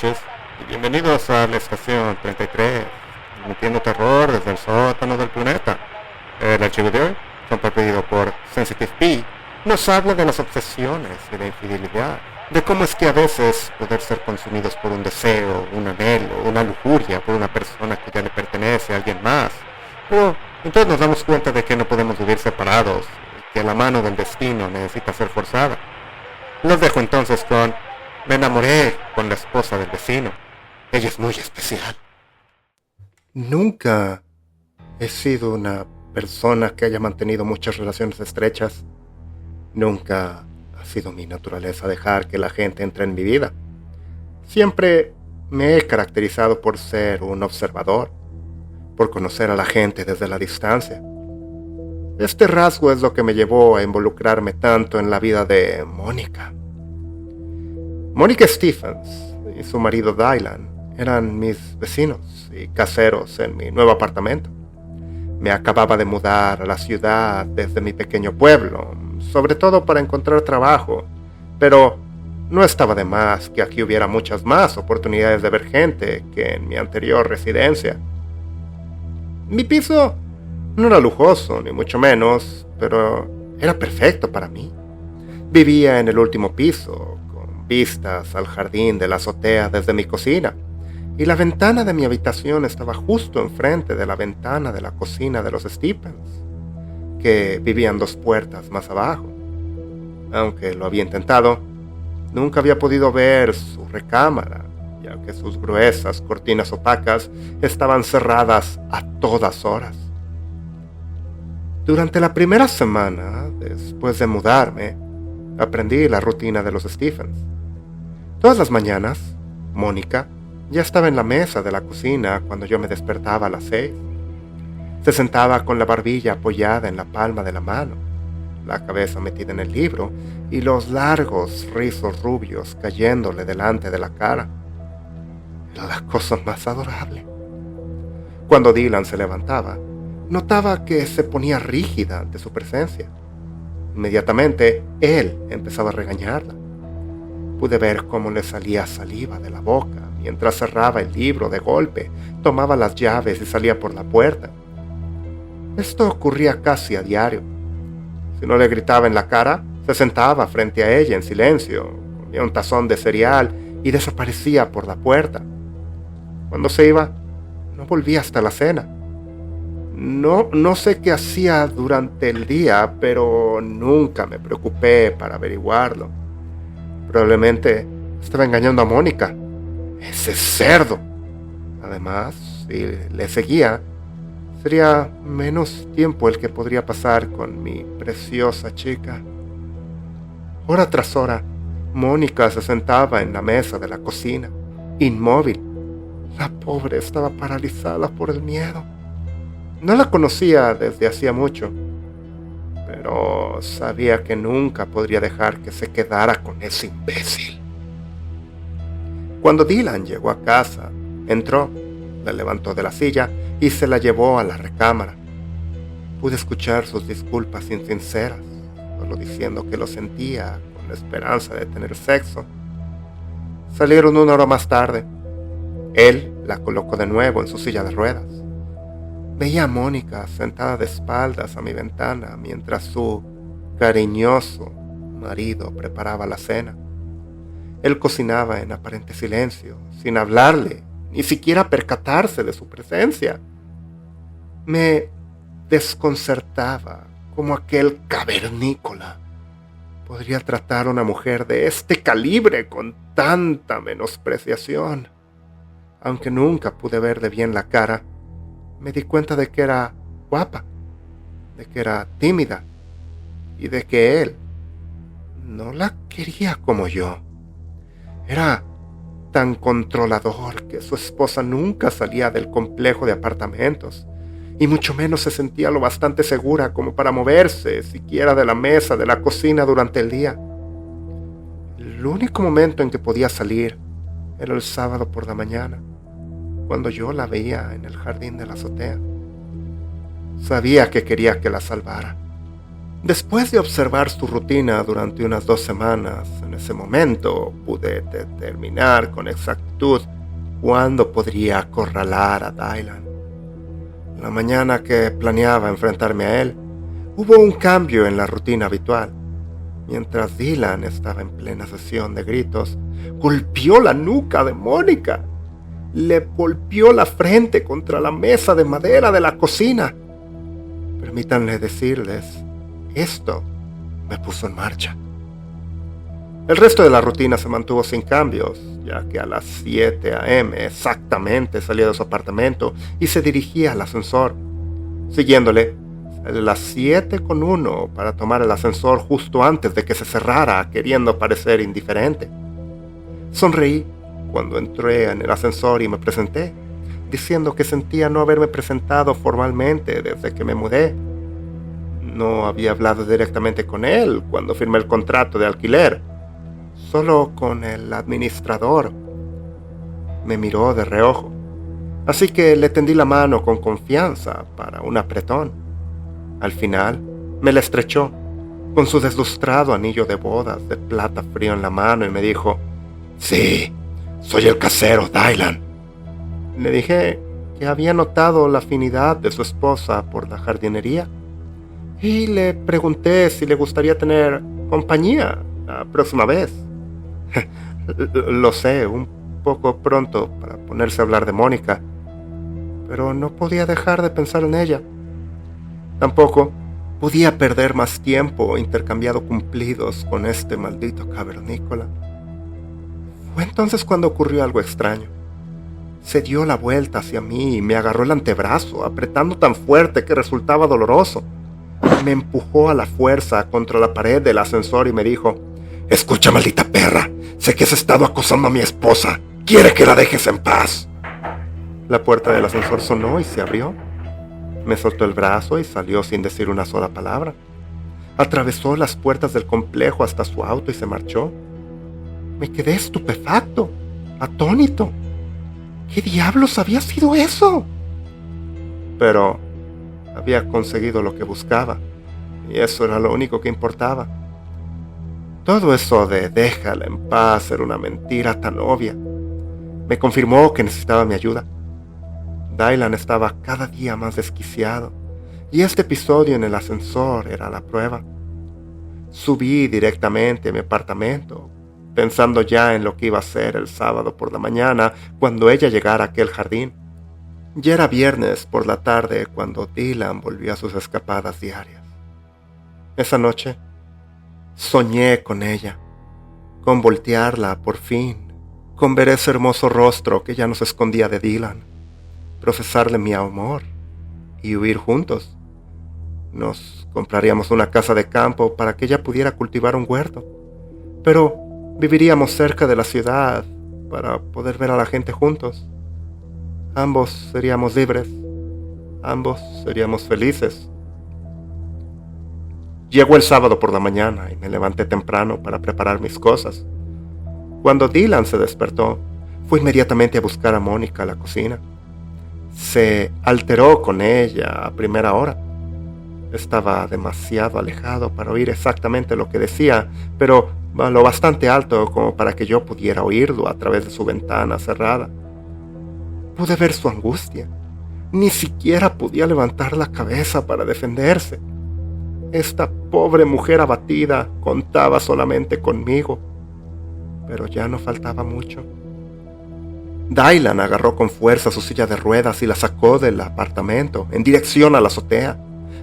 noches y bienvenidos a la estación 33, emitiendo terror desde el sótano del planeta. El archivo de hoy, compartido por Sensitive P, nos habla de las obsesiones y la infidelidad, de cómo es que a veces poder ser consumidos por un deseo, un anhelo, una lujuria por una persona que ya le pertenece a alguien más. Pero entonces nos damos cuenta de que no podemos vivir separados, que la mano del destino necesita ser forzada. Los dejo entonces con Me enamoré con la esposa del vecino. Ella es muy especial. Nunca he sido una persona que haya mantenido muchas relaciones estrechas. Nunca ha sido mi naturaleza dejar que la gente entre en mi vida. Siempre me he caracterizado por ser un observador, por conocer a la gente desde la distancia. Este rasgo es lo que me llevó a involucrarme tanto en la vida de Mónica. Mónica Stephens y su marido Dylan eran mis vecinos y caseros en mi nuevo apartamento. Me acababa de mudar a la ciudad desde mi pequeño pueblo, sobre todo para encontrar trabajo, pero no estaba de más que aquí hubiera muchas más oportunidades de ver gente que en mi anterior residencia. Mi piso no era lujoso, ni mucho menos, pero era perfecto para mí. Vivía en el último piso, con vistas al jardín de la azotea desde mi cocina, y la ventana de mi habitación estaba justo enfrente de la ventana de la cocina de los Stephens, que vivían 2 puertas más abajo. Aunque lo había intentado, nunca había podido ver su recámara, ya que sus gruesas cortinas opacas estaban cerradas a todas horas. Durante la primera semana, después de mudarme, aprendí la rutina de los Stephens. Todas las mañanas, Mónica ya estaba en la mesa de la cocina cuando yo me despertaba a las 6. Se sentaba con la barbilla apoyada en la palma de la mano, la cabeza metida en el libro y los largos rizos rubios cayéndole delante de la cara. Era la cosa más adorable. Cuando Dylan se levantaba, notaba que se ponía rígida ante su presencia. Inmediatamente, él empezaba a regañarla. Pude ver cómo le salía saliva de la boca mientras cerraba el libro de golpe, tomaba las llaves y salía por la puerta. Esto ocurría casi a diario. Si no le gritaba en la cara, se sentaba frente a ella en silencio, comía un tazón de cereal y desaparecía por la puerta. Cuando se iba, no volvía hasta la cena. No sé qué hacía durante el día, pero nunca me preocupé para averiguarlo. Probablemente estaba engañando a Mónica. ¡Ese cerdo! Además, si le seguía, sería menos tiempo el que podría pasar con mi preciosa chica. Hora tras hora, Mónica se sentaba en la mesa de la cocina, inmóvil. La pobre estaba paralizada por el miedo. No la conocía desde hacía mucho, pero sabía que nunca podría dejar que se quedara con ese imbécil. Cuando Dylan llegó a casa, entró, la levantó de la silla y se la llevó a la recámara. Pude escuchar sus disculpas insinceras, solo diciendo que lo sentía con la esperanza de tener sexo. Salieron 1 hora más tarde. Él la colocó de nuevo en su silla de ruedas. Veía a Mónica sentada de espaldas a mi ventana mientras su cariñoso marido preparaba la cena. Él cocinaba en aparente silencio, sin hablarle, ni siquiera percatarse de su presencia. Me desconcertaba cómo aquel cavernícola podría tratar a una mujer de este calibre con tanta menospreciación. Aunque nunca pude verle bien la cara, me di cuenta de que era guapa, de que era tímida y de que él no la quería como yo. Era tan controlador que su esposa nunca salía del complejo de apartamentos y mucho menos se sentía lo bastante segura como para moverse siquiera de la mesa de la cocina durante el día. El único momento en que podía salir era el sábado por la mañana, cuando yo la veía en el jardín de la azotea. Sabía que quería que la salvara. Después de observar su rutina durante unas 2 semanas, en ese momento pude determinar con exactitud cuándo podría acorralar a Dylan. La mañana que planeaba enfrentarme a él, hubo un cambio en la rutina habitual. Mientras Dylan estaba en plena sesión de gritos, golpeó la nuca de Mónica. Le golpeó la frente contra la mesa de madera de la cocina. Permítanme decirles, esto me puso en marcha. El resto de la rutina se mantuvo sin cambios, ya que a las 7 a.m. exactamente salía de su apartamento y se dirigía al ascensor. Siguiéndole, a las 7:01 para tomar el ascensor justo antes de que se cerrara, queriendo parecer indiferente. Sonreí cuando entré en el ascensor y me presenté, diciendo que sentía no haberme presentado formalmente desde que me mudé. No había hablado directamente con él cuando firmé el contrato de alquiler, solo con el administrador. Me miró de reojo, así que le tendí la mano con confianza para un apretón. Al final, me la estrechó, con su deslustrado anillo de bodas de plata frío en la mano, y me dijo: «Sí, soy el casero, Dylan». Le dije que había notado la afinidad de su esposa por la jardinería, y le pregunté si le gustaría tener compañía la próxima vez. Lo sé, un poco pronto para ponerse a hablar de Mónica, pero no podía dejar de pensar en ella. Tampoco podía perder más tiempo intercambiando cumplidos con este maldito cavernícola. Fue entonces cuando ocurrió algo extraño. Se dio la vuelta hacia mí y me agarró el antebrazo, apretando tan fuerte que resultaba doloroso. Me empujó a la fuerza contra la pared del ascensor y me dijo: «Escucha, maldita perra, sé que has estado acosando a mi esposa. Quiere que la dejes en paz». La puerta del ascensor sonó y se abrió. Me soltó el brazo y salió sin decir una sola palabra. Atravesó las puertas del complejo hasta su auto y se marchó. Me quedé estupefacto, atónito. ¿Qué diablos había sido eso? Pero había conseguido lo que buscaba, y eso era lo único que importaba. Todo eso de déjala en paz era una mentira tan obvia. Me confirmó que necesitaba mi ayuda. Dylan estaba cada día más desquiciado, y este episodio en el ascensor era la prueba. Subí directamente a mi apartamento, pensando ya en lo que iba a hacer el sábado por la mañana cuando ella llegara a aquel jardín. Ya era viernes por la tarde cuando Dylan volvió a sus escapadas diarias. Esa noche soñé con ella, con voltearla por fin, con ver ese hermoso rostro que ya no se escondía de Dylan, profesarle mi amor y huir juntos. Nos compraríamos una casa de campo para que ella pudiera cultivar un huerto, pero viviríamos cerca de la ciudad para poder ver a la gente juntos. Ambos seríamos libres, ambos seríamos felices. Llegó el sábado por la mañana y me levanté temprano para preparar mis cosas. Cuando Dylan se despertó, fue inmediatamente a buscar a Mónica a la cocina. Se alteró con ella a primera hora. Estaba demasiado alejado para oír exactamente lo que decía, pero lo bastante alto como para que yo pudiera oírlo a través de su ventana cerrada. Pude ver su angustia. Ni siquiera podía levantar la cabeza para defenderse. Esta pobre mujer abatida contaba solamente conmigo, pero ya no faltaba mucho. Dylan agarró con fuerza su silla de ruedas y la sacó del apartamento en dirección a la azotea.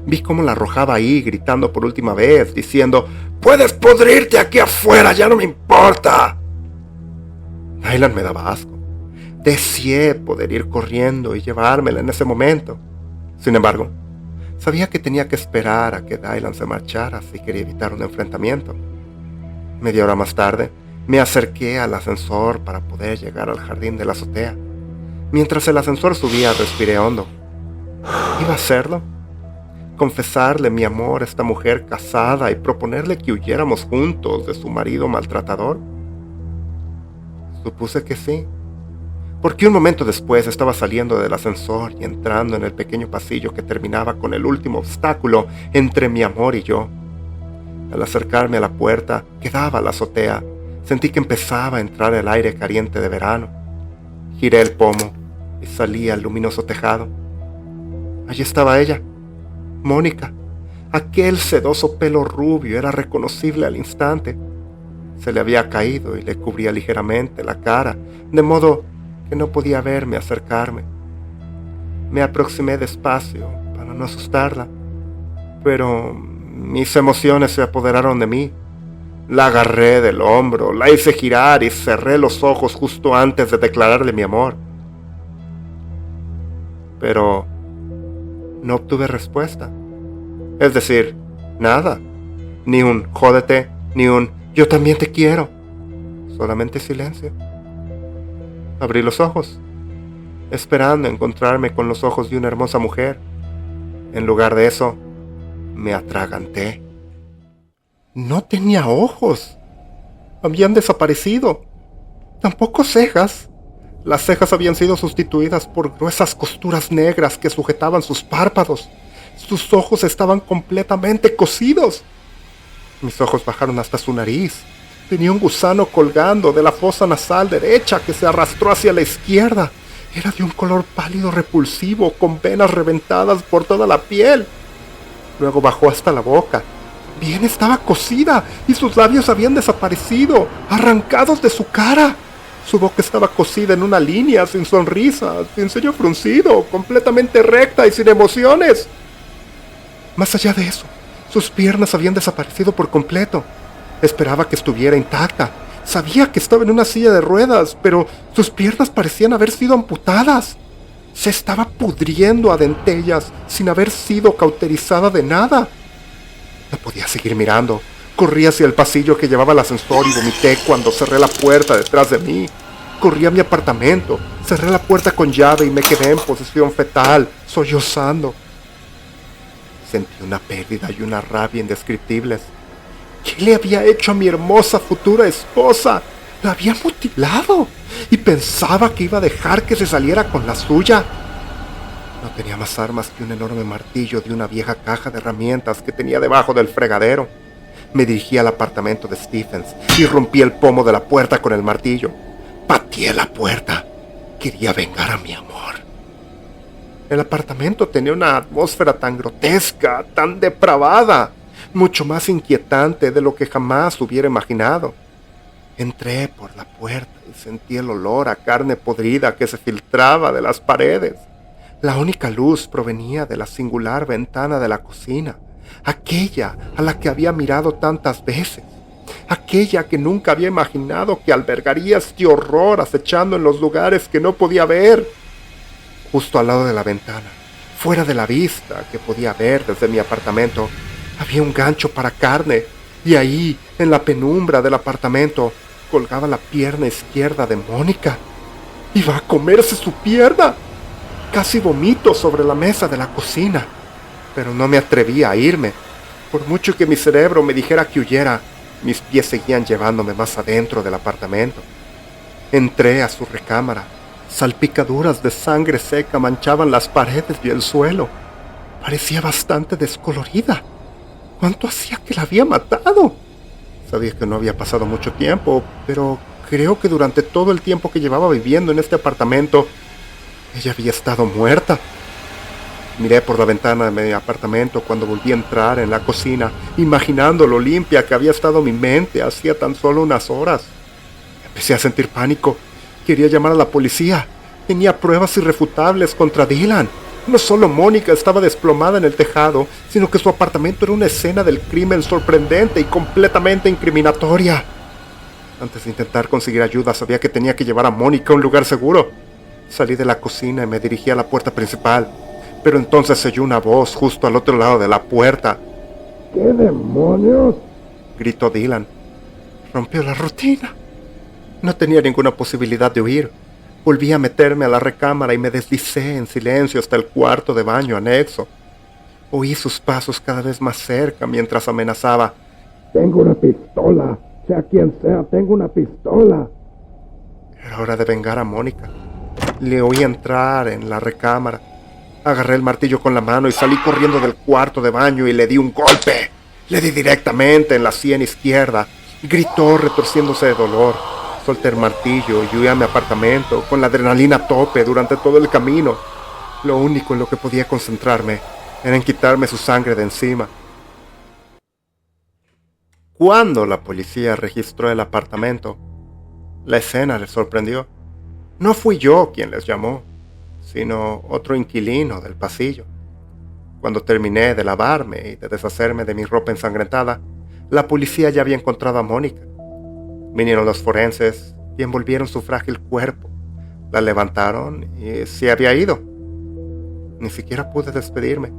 Vi cómo la arrojaba ahí, gritando por última vez, diciendo: «¡Puedes pudrirte aquí afuera! ¡Ya no me importa!». Dylan me daba asco. Deseé poder ir corriendo y llevármela en ese momento. Sin embargo, sabía que tenía que esperar a que Dylan se marchara si quería evitar un enfrentamiento. Media hora más tarde, me acerqué al ascensor para poder llegar al jardín de la azotea. Mientras el ascensor subía, respiré hondo. ¿Iba a hacerlo? ¿Confesarle mi amor a esta mujer casada y proponerle que huyéramos juntos de su marido maltratador? Supuse que sí, porque un momento después estaba saliendo del ascensor y entrando en el pequeño pasillo que terminaba con el último obstáculo entre mi amor y yo. Al acercarme a la puerta que daba a la azotea, sentí que empezaba a entrar el aire caliente de verano. Giré el pomo y salí al luminoso tejado. Allí estaba ella, Mónica. Aquel sedoso pelo rubio era reconocible al instante. Se le había caído y le cubría ligeramente la cara, de modo que no podía verme acercarme. Me aproximé despacio para no asustarla, pero mis emociones se apoderaron de mí. La agarré del hombro, la hice girar y cerré los ojos justo antes de declararle mi amor. Pero no obtuve respuesta. Es decir, nada. Ni un jódete, ni un yo también te quiero. Solamente silencio. Abrí los ojos, esperando encontrarme con los ojos de una hermosa mujer. En lugar de eso, me atraganté. No tenía ojos. Habían desaparecido. Tampoco cejas. Las cejas habían sido sustituidas por gruesas costuras negras que sujetaban sus párpados. Sus ojos estaban completamente cosidos. Mis ojos bajaron hasta su nariz. Tenía un gusano colgando de la fosa nasal derecha que se arrastró hacia la izquierda. Era de un color pálido repulsivo, con venas reventadas por toda la piel. Luego bajó hasta la boca. Bien, estaba cosida y sus labios habían desaparecido, arrancados de su cara. Su boca estaba cosida en una línea, sin sonrisa, sin ceño fruncido, completamente recta y sin emociones. Más allá de eso, sus piernas habían desaparecido por completo. Esperaba que estuviera intacta. Sabía que estaba en una silla de ruedas, pero sus piernas parecían haber sido amputadas. Se estaba pudriendo a dentellas sin haber sido cauterizada de nada. No podía seguir mirando. Corrí hacia el pasillo que llevaba al ascensor y vomité cuando cerré la puerta detrás de mí. Corrí a mi apartamento, cerré la puerta con llave y me quedé en posición fetal, sollozando. Sentí una pérdida y una rabia indescriptibles. ¿Qué le había hecho a mi hermosa futura esposa? La había mutilado y pensaba que iba a dejar que se saliera con la suya. No tenía más armas que un enorme martillo de una vieja caja de herramientas que tenía debajo del fregadero. Me dirigí al apartamento de Stephens y rompí el pomo de la puerta con el martillo. Pateé la puerta. Quería vengar a mi amor. El apartamento tenía una atmósfera tan grotesca, tan depravada, mucho más inquietante de lo que jamás hubiera imaginado. Entré por la puerta y sentí el olor a carne podrida que se filtraba de las paredes. La única luz provenía de la singular ventana de la cocina, aquella a la que había mirado tantas veces, aquella que nunca había imaginado que albergaría este horror acechando en los lugares que no podía ver. Justo al lado de la ventana, fuera de la vista que podía ver desde mi apartamento, había un gancho para carne, y ahí, en la penumbra del apartamento, colgaba la pierna izquierda de Mónica. ¡Iba a comerse su pierna! Casi vomito sobre la mesa de la cocina, pero no me atrevía a irme. Por mucho que mi cerebro me dijera que huyera, mis pies seguían llevándome más adentro del apartamento. Entré a su recámara. Salpicaduras de sangre seca manchaban las paredes y el suelo. Parecía bastante descolorida. ¿Cuánto hacía que la había matado? Sabía que no había pasado mucho tiempo, pero creo que durante todo el tiempo que llevaba viviendo en este apartamento, ella había estado muerta. Miré por la ventana de mi apartamento cuando volví a entrar en la cocina, imaginando lo limpia que había estado mi mente hacía tan solo unas horas. Empecé a sentir pánico. Quería llamar a la policía. Tenía pruebas irrefutables contra Dylan. No solo Mónica estaba desplomada en el tejado, sino que su apartamento era una escena del crimen sorprendente y completamente incriminatoria. Antes de intentar conseguir ayuda, sabía que tenía que llevar a Mónica a un lugar seguro. Salí de la cocina y me dirigí a la puerta principal, pero entonces se oyó una voz justo al otro lado de la puerta. ¿Qué demonios? Gritó Dylan. Rompió la rutina. No tenía ninguna posibilidad de huir. Volví a meterme a la recámara y me deslicé en silencio hasta el cuarto de baño anexo. Oí sus pasos cada vez más cerca mientras amenazaba. Tengo una pistola. Sea quien sea, tengo una pistola. Era hora de vengar a Mónica. Le oí entrar en la recámara. Agarré el martillo con la mano y salí corriendo del cuarto de baño y le di un golpe. Le di directamente en la sien izquierda y gritó retorciéndose de dolor. Solté el martillo y huí a mi apartamento con la adrenalina a tope durante todo el camino. Lo único en lo que podía concentrarme era en quitarme su sangre de encima. Cuando la policía registró el apartamento, la escena les sorprendió. No fui yo quien les llamó, sino otro inquilino del pasillo. Cuando terminé de lavarme y de deshacerme de mi ropa ensangrentada, la policía ya había encontrado a Mónica. Vinieron los forenses y envolvieron su frágil cuerpo. La levantaron y se había ido. Ni siquiera pude despedirme.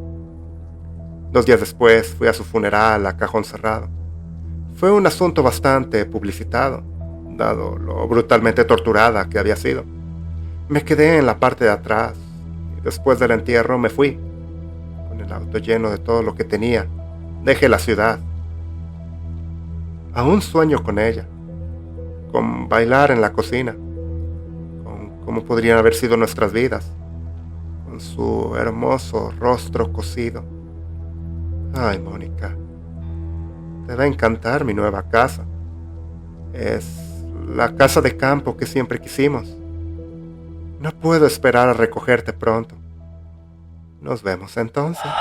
2 días después fui a su funeral a cajón cerrado. Fue un asunto bastante publicitado, dado lo brutalmente torturada que había sido. Me quedé en la parte de atrás y después del entierro me fui. Con el auto lleno de todo lo que tenía, dejé la ciudad. Aún sueño con ella, con bailar en la cocina, con cómo podrían haber sido nuestras vidas, con su hermoso rostro cosido. Ay, Mónica, te va a encantar mi nueva casa. Es la casa de campo que siempre quisimos. No puedo esperar a recogerte pronto. Nos vemos entonces.